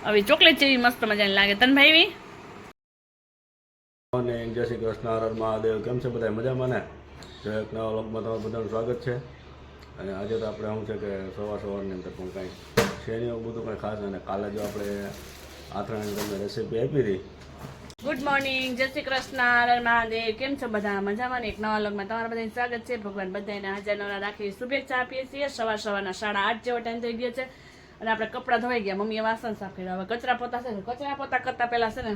હવે ચોકલેટ જેવી મસ્ત મજાની લાગે તને ભાઈ. અને જય શ્રી કૃષ્ણ, હર મહાદેવ. કેમ છે બધા મજામાં ને? જો એક નવા વ્લોગમાં તમારું બધાનું સ્વાગત છે. અને આજે તો આપણે શું છે કે સવારની અંદર પણ કાંઈ છે નહીં એવું બધું કાંઈ ખાસ. અને કાલે જો આપણે આથરાની તમને રેસીપી આપી હતી. ગુડ મોર્નિંગ, જય શ્રી કૃષ્ણ, હર મહાદેવ. કેમ છો બધા મજામાં? એક નવા વ્લોગમાં તમારા બધાનું સ્વાગત છે. ભગવાન બધાને હાજર નવરા રાખી શુભેચ્છા આપીએ છીએ. સવારના 8:30 જેવો ટાઈમ થઈ ગયો છે અને આપણે કપડાં ધોઈ ગયા. મમ્મીએ વાસણ સાફ કર્યા. હવે કચરા પોતા છે. કચરા પોતા કરતા પહેલા છે ને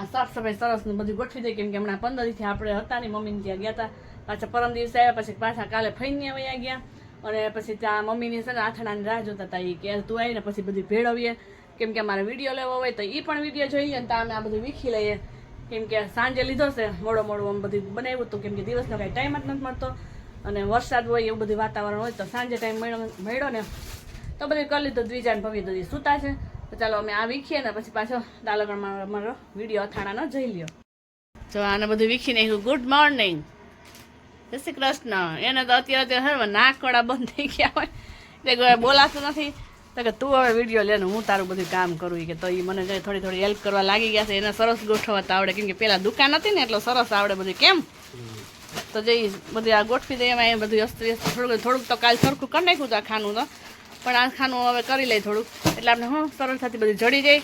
આ સાફ સફાઈ સરસનું બધું ગોઠવી દઈએ, કેમ કે હમણાં 15 દિવસથી આપણે હતા ને મમ્મીને ત્યાં ગયા હતા. પાછા પરમ દિવસે આવ્યા, પછી પાછા કાલે ફઈને વયા ગયા. અને પછી ત્યાં મમ્મીની છે ને આથણાની રાહ જોતા હતા કે તું આવીને પછી બધું ભેળવીએ, કેમ કે અમારે વિડીયો લેવો હોય તો એ પણ વિડીયો જોઈ લે ને ત્યાં અમે આ બધું વીખી લઈએ. કેમ કે સાંજે લીધો છે મોડું આમ બધું બનાવ્યું હતું, કેમ કે દિવસનો કાંઈ ટાઈમ જ નથી મળતો અને વરસાદ હોય એવું બધું વાતાવરણ હોય તો સાંજે ટાઈમ મળ્યો ને તો બધું કરી લીધું. દ્વિજાન ભવ્ય તો સૂતા છે. તો ચાલો અમે આ વીખીએ ને પછી પાછો ડાલગણમાં અમારો વિડીયો અથાણાનો જોઈ લ્યો. જો આને બધું વીખી નાખ્યું. ગુડ મોર્નિંગ, જય શ્રી કૃષ્ણ. એને તો અત્યારે નાકવાળા બંધ થઈ ગયા હોય તે બોલાતું નથી તો કે તું હવે વિડીયો લે ને હું તારું બધું કામ કરું. કે તો એ મને થોડી હેલ્પ કરવા લાગી ગયા છે. એને સરસ ગોઠવતા આવડે, કેમ કે પેલા દુકાન હતી ને એટલો સરસ આવડે બધું. કેમ તો જઈ બધું આ ગોઠવી દઈએ એમાં. એ બધું અસ્તરી થોડુંક તો કાલ સરખું કરી નાખ્યું હતું આ ખાનું તો, પણ આ ખાનું હવે કરી લઈ થોડુંક, એટલે આપણે સરળતાથી બધું જડી જાય.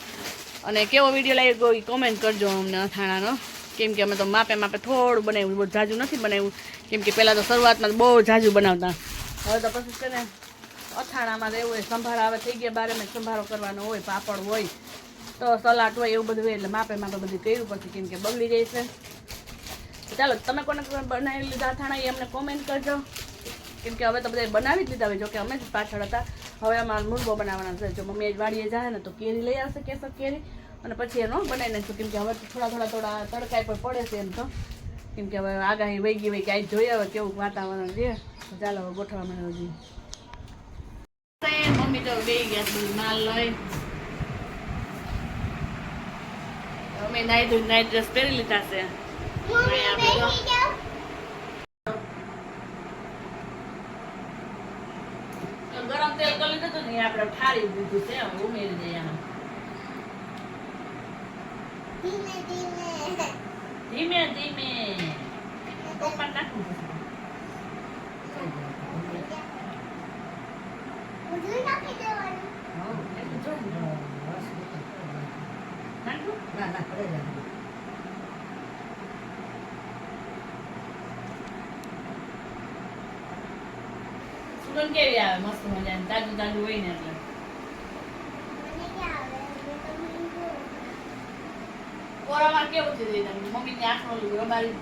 અને કેવો વિડીયો લાગ્યો એ કોમેન્ટ કરજો અમને અથાણાનો, કેમ કે અમે તો માપે થોડું બનાવ્યું, બહુ જાજુ નથી બનાવ્યું, કેમ કે પહેલાં તો શરૂઆતમાં બહુ જાજુ બનાવતા. હવે તો પછી છે ને અથાણામાં રહેવું હોય, સંભારા હવે થઈ ગયા 12 મિનિટ સંભારો કરવાનો હોય, પાપડ હોય તો સલાડ હોય એવું બધું હોય, એટલે માપે બધું કર્યું પછી, કેમ કે બગડી જાય છે. ચાલો તમે કોને બનાવી લીધા અથાણા એ અમને કોમેન્ટ કરજો, કેમ કે હવે તો બધા બનાવી જ લીધા હોય. જોકે અમે જ પાછળ હતા. હવે અમારે મુરબો બનાવવાના છે. જો મમ્મી વાડીએ જાય ને તો કેરી લઈ આવશે, કેસર કેરી, અને પછી એનો બનાવી નાખશું, કેમ કે હવે થોડા તડકાઈ પર પડે છે એમ તો, કેમ કે હવે આગાહી વહી ગઈ હોય કે આજ જોઈએ હવે કેવું વાતાવરણ છે. તો ચાલો હવે ગોઠવા મને હજી મમ્મી તો બે ગયા બધું માલ લઈ. અમે નાઈટ ડ્રેસ પહેરી લીધા છે. ગરમ તેલ કરી લીધું હતું ને આપણે ઠારી દીધું છે. હવે ઉમેરી દઈએ આમાં ધીમે ધીમે ટોપા નાખવું પડશે. સુગંધ કેવી આવે? મસ્ત મજાની તાજું હોય ને એટલે. કોરામાં કેવું છે મમ્મી ની આંખનો રબારી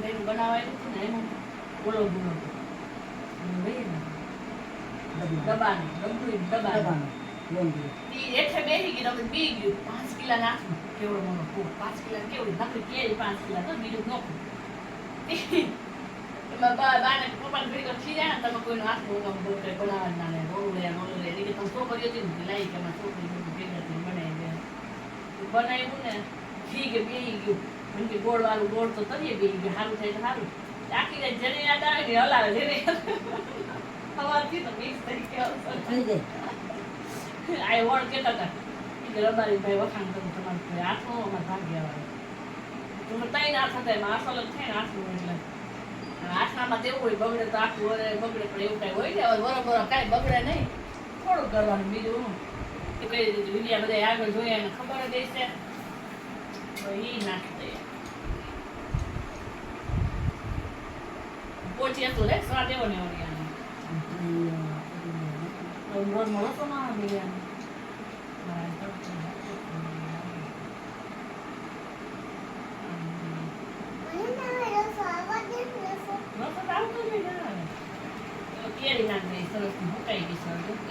ભાઈ બનાવાયેલું હતું ને એનું બોલો હેઠે બેસી ગઈ તમે બી ગયું 5 કિલા નાખું. કેવડો મોટો 5 કિલા કેવું નકરી કેરી 5 કિલા તો બીજું નોખું. બાને પપ્પાને ભેગો થઈ જાય ને તમે કોઈનું આખું બનાવવા ના લે. રોલું લે કે તમે છોકરી હતી ને લાવી કે છોકરી ભેગા બનાવી દે. બનાવ્યું ને ઘી કે બેસી ગયું. એમ કે ગોળ વાળું ગોળ તો કરીએ બેસી ગયું. સારું થાય તો સારું. આખી રાત જેને યાદ આવે ને હલાવે જેને સવારથી તો મિક્સ થઈ જાય. આ વળ કેતા હતા કે રબારી ભાઈ વખાણ કરું તમારું આઠમો અમારે ભાગ્યા વાળો તમે 3 હાથ હતા એમાં અસલ જ થાય ને આઠમું. એટલે આઠમામાં તેવું હોય બગડે તો આખું વરે બગડે, પણ એવું કઈ હોય ને બરોબર કાંઈ બગડે નહીં. થોડું કરવાનું બીજું હું એ કઈ દીધું. વિડીયા બધા આગળ જોયા એને ખબર જ હશે તો એ નાખી દઈએ. પોચી હતું રે સ્વાદ એવો ને એવો રોજ મળતો ના બિરયાની કેરી નાખી સરસ મુકાઈ ગઈ સરસ.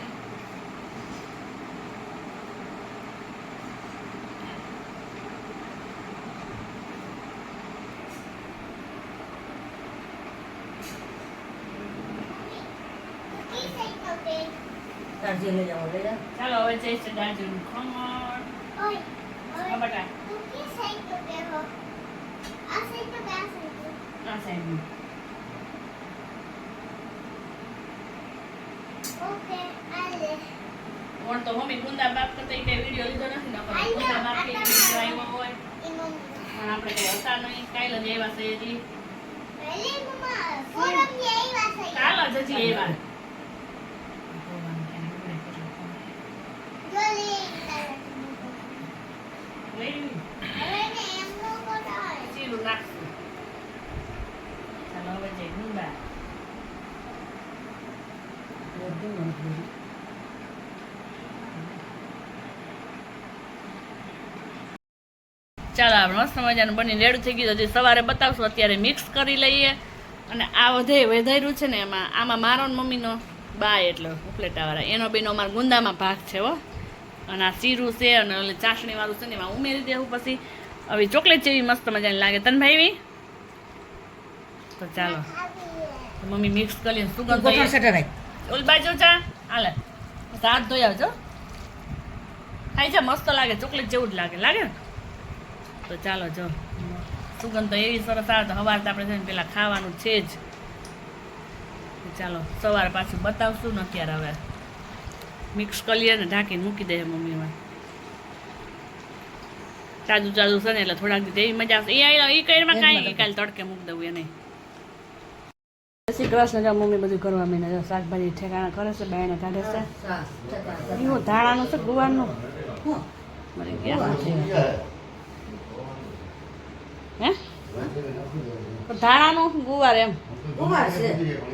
ચાલો હવે જઈશે દાર્જિલિંગ ખમણ બટા આ સાઈડ કોણ તો મમ્મી ગુંદા બાપ કરતા કઈ વિડીયો લીધો નથી ને ગુંદા બાપ કે વિડીયો આવ્યો હોય પણ આપણે કઈ હતા નહીં કાલ જ એવા છે હજી કાલ જ હજી એવા ચીલું નાખશું ચાલો હવે જઈ ગુંદા ચાલો આપણે મસ્ત મજાનું બની રેડી થઈ ગયું હજી સવારે બતાવશું અત્યારે મિક્સ કરી લઈએ અને આ વધાર્યું છે ને એમાં આમાં મારો ને મમ્મીનો બા એટલે ઉપલેટાવાળા એનો બેનો અમારા ગુંદામાં ભાગ છે હો અને આ શીરું છે અને ઓલી ચાસણી વાળું છે ને એમાં ઉમેરી દેવું પછી હવે ચોકલેટ જેવી મસ્ત મજાની લાગે તને ભાઈ તો ચાલો મમ્મી મિક્સ કરી સુગંધ ઓલી બાજુ ચા હાલે હાથ ધોઈ આવજો ખાઈ છે મસ્ત લાગે ચોકલેટ જેવું જ લાગે ને તો ચાલો જો સુગંધ તો એવી સરસ આવે તો સવાર તો આપણે છે ને પેલા ખાવાનું છે જ ચાલો સવારે પાછું બતાવશું ને અત્યારે હવે મિક્સ કરીએ ને ઢાંકીને મૂકી દઈએ મમ્મીમાં તાજું તાજું છે ને એટલે થોડાક દીધે એવી મજા આવશે એ કઈમાં કાંઈ કાલે તડકે મૂકી દઉં એ નહીં શ્રી કૃષ્ણ જો મમ્મી બધું કરવા માંડે જો શાકભાજી ઠેકાણા કરે છે બાયણે કાઢે છે એવું ધાણાનું છે ગુવારનું મરી ગયા હે ધાણાનું ગુવાર એમ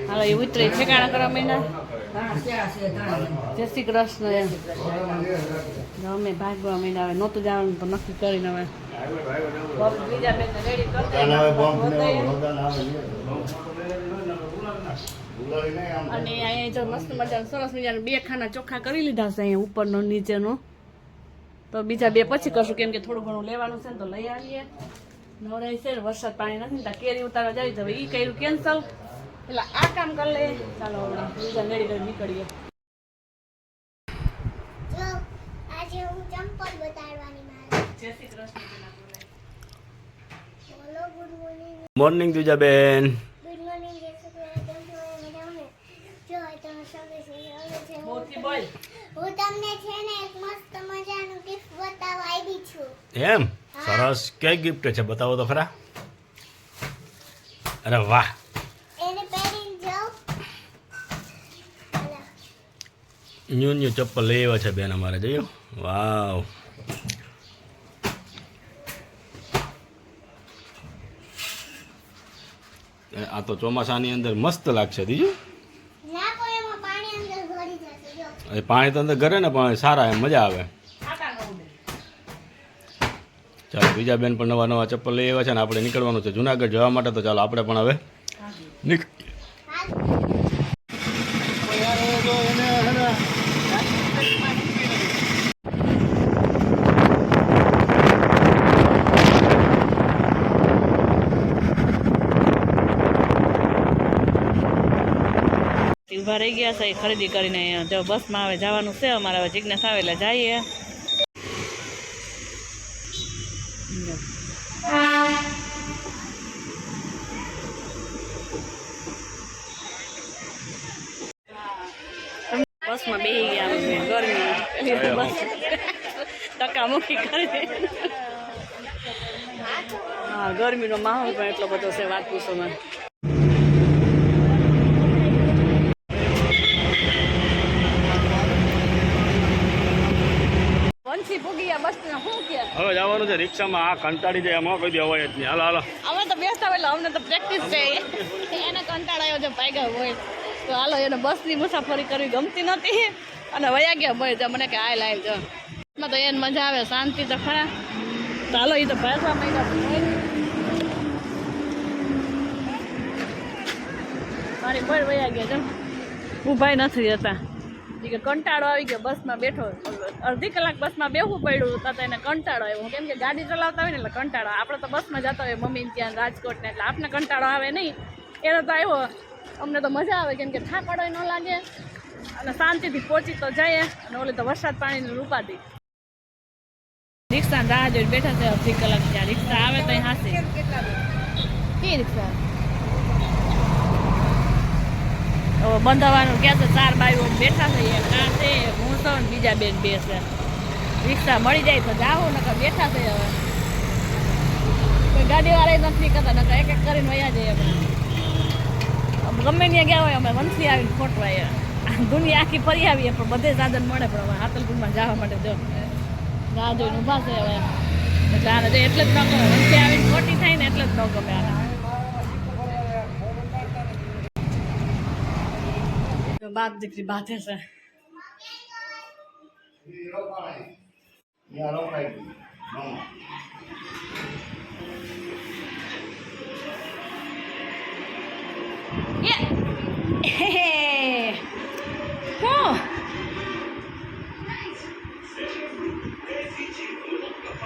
હાલો એ ઉતરે ઠેકાણા કરવા માંડ્યા જય શ્રી કૃષ્ણ એમ અમે ભાગવા માંડ્યા હવે નહોતું જવાનું તો નક્કી કરીને હવે બીજા બેન રેડી અને અહીંયા જો મસ્ત મજાનું સરસ મજાનું 2 ખાના ચોખ્ખા કરી લીધા છે અહીંયા ઉપરનો નીચેનો તો બીજા 2 પછી કરશું કેમ કે થોડું ઘણું લેવાનું છે ને તો લઈ આવીએ નવરાઈ છે વરસાદ પાણી નથી ને કેરી ઉતારવા જાય તો હવે એ કર્યું કેન્સલ એટલે આ કામ કરી લે ચાલો હમણાં બીજા રેડી કરી નીકળીએ મોર્નિંગ દુજાબેન હું તમને છે ને એક મસ્ત મજાનું ગિફ્ટ બતાવવા આવી છું એમ સરસ કઈ ગિફ્ટ છે બતાવો તો ખરા અરે વાહ એને પહેરીને જાઓ ન્યુ ચપ્પલ લઈ આવ્યા છે બેન અમારે જોયું વાવ આ તો ચોમાસાની અંદર મસ્ત લાગશે બીજું ના કોઈ એમાં પાણી અંદર ભરી જશે જો પાણી તો અંદર ઘરે ને પણ સારા એમ મજા આવે ચાલો બીજા બેન પણ નવા નવા ચપ્પલ લઈ આવ્યા છે ને આપણે નીકળવાનું છે જુનાગઢ જવા માટે તો ચાલો આપણે પણ હવે ઉભા રહી ગયા છે ખરીદી કરીને જો બસમાં હવે જવાનું છે અમારે હવે જિજ્ઞાસ આવે એટલે જઈએ બસમાં બેસી ગયા ગરમી બસ ટકા મૂકી કરી હા ગરમીનો માહોલ પણ એટલો બધો છે વાત પૂછોમાં હવે જવાનું છે રિક્ષામાં આ કંટાળી જાય એમાં કોઈ દેવાય જ નહીં હાલો હાલો અમે તો બેસતા એટલે અમને તો પ્રેક્ટિસ છે એને કંટાળો આવ્યો છે ભાગ્યા હોય તો હાલો એને બસની મુસાફરી કરવી ગમતી નહોતી અને વયા ગયા ભાઈ તો મને કે હાલ હાલ જો એમાં તો એને મજા આવે શાંતિ તો ખરા તો હાલો એ તો ભાષા મહિના મારી કોઈ વયા ગયા જો ઊભા નથી જતા કે કંટાળો આવી ગયો બસમાં બેઠો અડધી કલાક બસમાં બેસવું પડ્યું તો એને કંટાળો આવ્યો કેમ કે ગાડી ચલાવતા હોય ને એટલે કંટાળો આપણે તો બસમાં જતા હોય મમ્મી ત્યાં રાજકોટ ને એટલે આપણે કંટાળો આવે નહીં એને તો આવ્યો અમને તો મજા આવે કેમ કે થાકડો ન લાગે અને શાંતિથી પહોંચી તો જઈએ અને ઓલી તો વરસાદ પાણીની રૂપાતી રિક્ષા રાહ જોઈને બેઠા છે અડધી કલાક ત્યાં રિક્ષા આવે તો હાથે કે રિક્ષા હવે બંધાવાનું ક્યાં છે 4 બાઈઓ બેઠા છે એક આ છે હું તો ને બીજા બેન બે છે રિક્ષા મળી જાય તો જાઓ નકર બેઠા છે હવે કોઈ ગાડીવાળા નથી કરતા નકર એક એક કરીને વયા જઈએ આપણે ગમે ત્યાં ગયા હોય અમે વંશી આવીને ખોટવાય દુનિયા આખી ફરી આવીએ પણ બધે સાધન મળે પણ હવે હાતલપુરમાં જવા માટે જો રાહ જોઈને ઊભા છે હવે એટલે આને જો એટલે જ ન ગમે વંશી આવીને ખોટી થાય ને એટલે જ ન ગમે આને બાપ દીકરી બાધે છે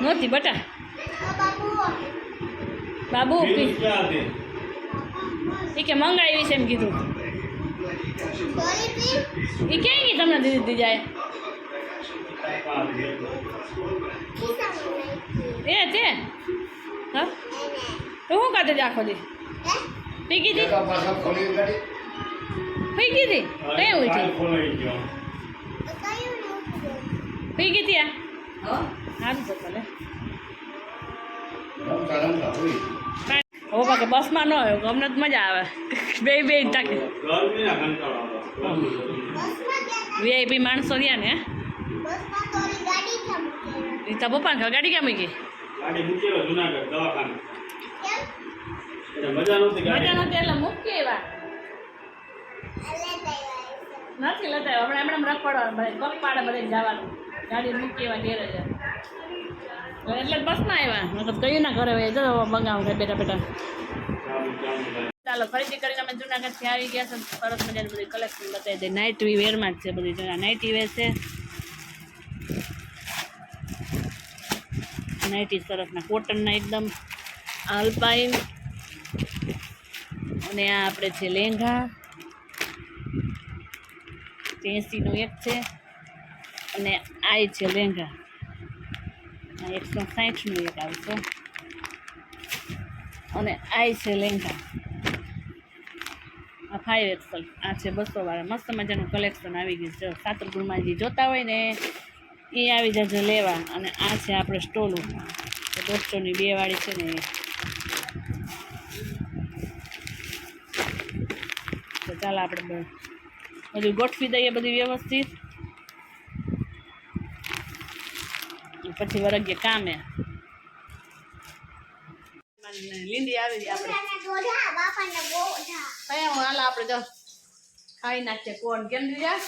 નહોતી બટા બાબુ એ કે મંગાવી છે એમ કીધું એ ક્યાંય નહીં તમને દીધી જાય એ તે હા તો શું કાઢે છે આખો દી પી કીધી પી કીધી કઈ હોય છે પી કીધી આ સારું છે ભલે હવે બાકી બસમાં ન હોય અમને તો મજા આવે બે તાકે વીઆઈપી માણસો રહ્યા ને એ તો પપ્પા ગાડી ક્યાં મૂકી મજા નહોતી એટલે મૂકી એવા નથી લેતા આપણે એમણે રખડવાનું બધે પગ પાડે બધે જવાનું ગાડી મૂકી એવા ઘેરે છે એટલે બસમાં આવ્યા મતલબ કયું ના ઘરે હોય જો મંગાવું બેઠા બેઠા ચાલો ખરીદી કરીને અમે જુનાગઢથી આવી ગયા છે સરસ મજાનું બધી કલેક્શન બતાવી દે નાઇટી વેરમાં જ છે બધી જૂના નાઇટી વેર છે નાઇટી સરસના કોટનના એકદમ અલ્પાઈન અને આ આપણે છે લેંઘા 80નું એક છે અને આ છે લેંઘા 160નું એક આવશે અને આ છે લેંઘા આ 5XL આ છે 200 વાળા મસ્ત મજાનું કલેક્શન આવી ગયું છે સાતરપુરમાં જે જોતા હોય ને એ આવી જજો લેવા અને આ છે આપણે સ્ટોલું 200ની 2 વાળી છે ને તો ચાલો આપણે બધું ગોઠવી દઈએ બધી વ્યવસ્થિત પછી વરગીએ કામે લીંડી આવી રહી આપણે કયા હાલ આપણે જો ખાઈ નાખીએ કોણ કેમ દીધા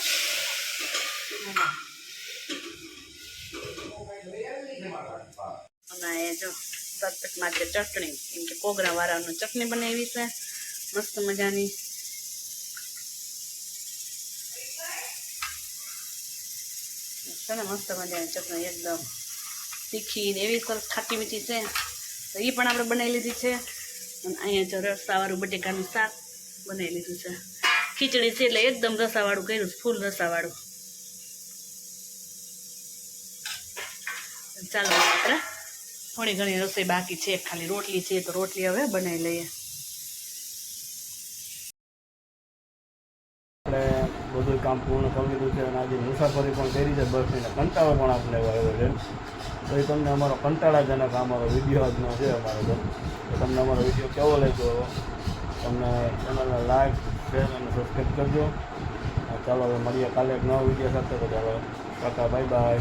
અને એ જો સતતમાં છે ચટણી કેમ કે કોગરા વાળાનું ચટણી બનાવી છે મસ્ત મજાની છે ને મસ્ત મજાની ચટણી એકદમ તીખી ને એવી સરસ ખાટી મીઠી છે તો એ પણ આપણે બનાવી લીધી છે અને અહીંયા જો રસાવાળું બટેકાનું શાક બનાવી લીધું છે ખીચડી છે એટલે એકદમ રસાવાળું કર્યું ફૂલ રસાવાળું ચાલો આપણે થોડી ઘણી રસોઈ બાકી છે ખાલી રોટલી છે તો રોટલી હવે બનાવી લઈએ આપણે બધું કામ પૂર્ણ કરી લીધું છે અને આજે મુસાફરી પણ કરી છે બસની કંટાળો પણ આપણે આવ્યો છે તો એ તમને અમારો કંટાળાજનક અમારો વિડીયો આજનો છે અમારો તો તમને અમારો વિડીયો કેવો લાગ્યો તમને ચેનલને લાઈક શેર અને સબસ્ક્રાઈબ કરજો ચાલો હવે મળીએ કાલે એક નવો વિડીયો સાથે તો ચાલો કાકા બાય બાય